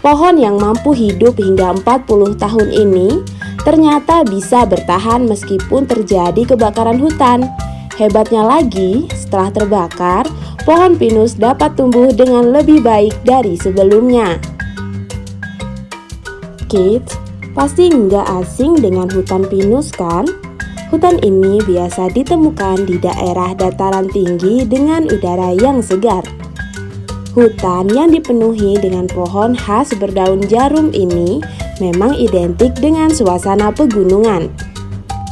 Pohon yang mampu hidup hingga 40 tahun ini ternyata bisa bertahan meskipun terjadi kebakaran hutan. Hebatnya lagi, setelah terbakar, pohon pinus dapat tumbuh dengan lebih baik dari sebelumnya. Kids, pasti nggak asing dengan hutan pinus kan? Hutan ini biasa ditemukan di daerah dataran tinggi dengan udara yang segar. Hutan yang dipenuhi dengan pohon khas berdaun jarum ini memang identik dengan suasana pegunungan.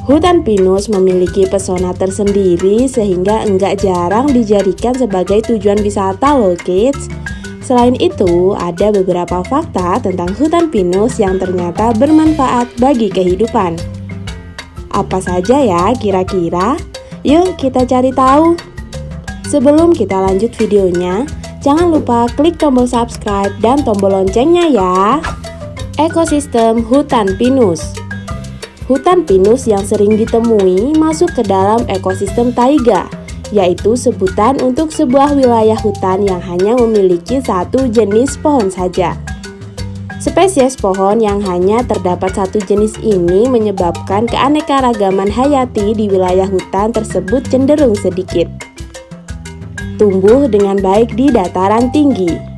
Hutan pinus memiliki pesona tersendiri sehingga enggak jarang dijadikan sebagai tujuan wisata loh kids. Selain itu, ada beberapa fakta tentang hutan pinus yang ternyata bermanfaat bagi kehidupan. Apa saja ya kira-kira? Yuk kita cari tahu. Sebelum kita lanjut videonya, jangan lupa klik tombol subscribe dan tombol loncengnya ya. Ekosistem hutan pinus. Hutan pinus yang sering ditemui masuk ke dalam ekosistem taiga, yaitu sebutan untuk sebuah wilayah hutan yang hanya memiliki satu jenis pohon saja. Spesies pohon yang hanya terdapat satu jenis ini menyebabkan keanekaragaman hayati di wilayah hutan tersebut cenderung sedikit. Tumbuh dengan baik di dataran tinggi.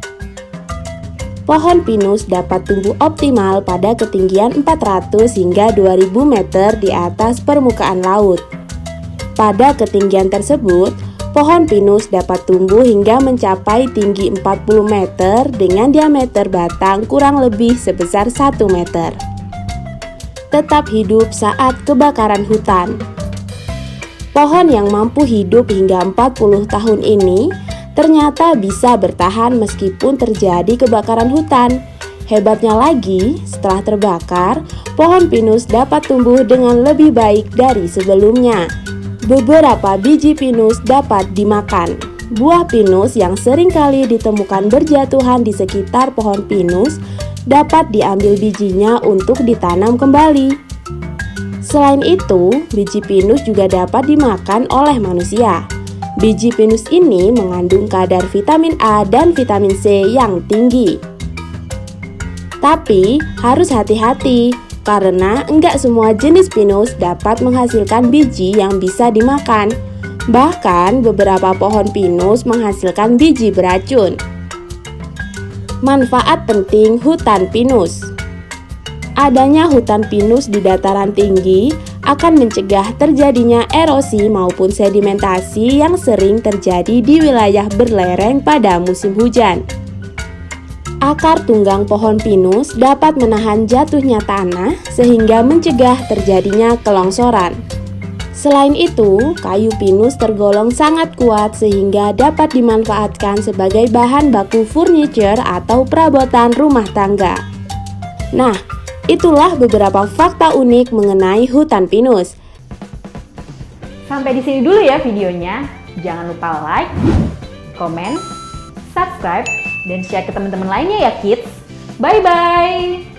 Pohon pinus dapat tumbuh optimal pada ketinggian 400 hingga 2000 meter di atas permukaan laut. Pada ketinggian tersebut, pohon pinus dapat tumbuh hingga mencapai tinggi 40 meter dengan diameter batang kurang lebih sebesar 1 meter. Tetap hidup saat kebakaran hutan. Pohon yang mampu hidup hingga 40 tahun ini ternyata bisa bertahan meskipun terjadi kebakaran hutan. Hebatnya lagi, setelah terbakar, pohon pinus dapat tumbuh dengan lebih baik dari sebelumnya. Beberapa biji pinus dapat dimakan. Buah pinus yang seringkali ditemukan berjatuhan di sekitar pohon pinus dapat diambil bijinya untuk ditanam kembali. Selain itu, biji pinus juga dapat dimakan oleh manusia. Biji pinus ini mengandung kadar vitamin A dan vitamin C yang tinggi. Tapi, harus hati-hati karena enggak semua jenis pinus dapat menghasilkan biji yang bisa dimakan. Bahkan, beberapa pohon pinus menghasilkan biji beracun. Manfaat penting hutan pinus. Adanya hutan pinus di dataran tinggi akan mencegah terjadinya erosi maupun sedimentasi yang sering terjadi di wilayah berlereng pada musim hujan. Akar tunggang pohon pinus dapat menahan jatuhnya tanah sehingga mencegah terjadinya kelongsoran. Selain itu, kayu pinus tergolong sangat kuat sehingga dapat dimanfaatkan sebagai bahan baku furniture atau perabotan rumah tangga. Nah, itulah beberapa fakta unik mengenai hutan pinus. Sampai di sini dulu ya videonya. Jangan lupa like, komen, subscribe, dan share ke teman-teman lainnya ya kids. Bye-bye!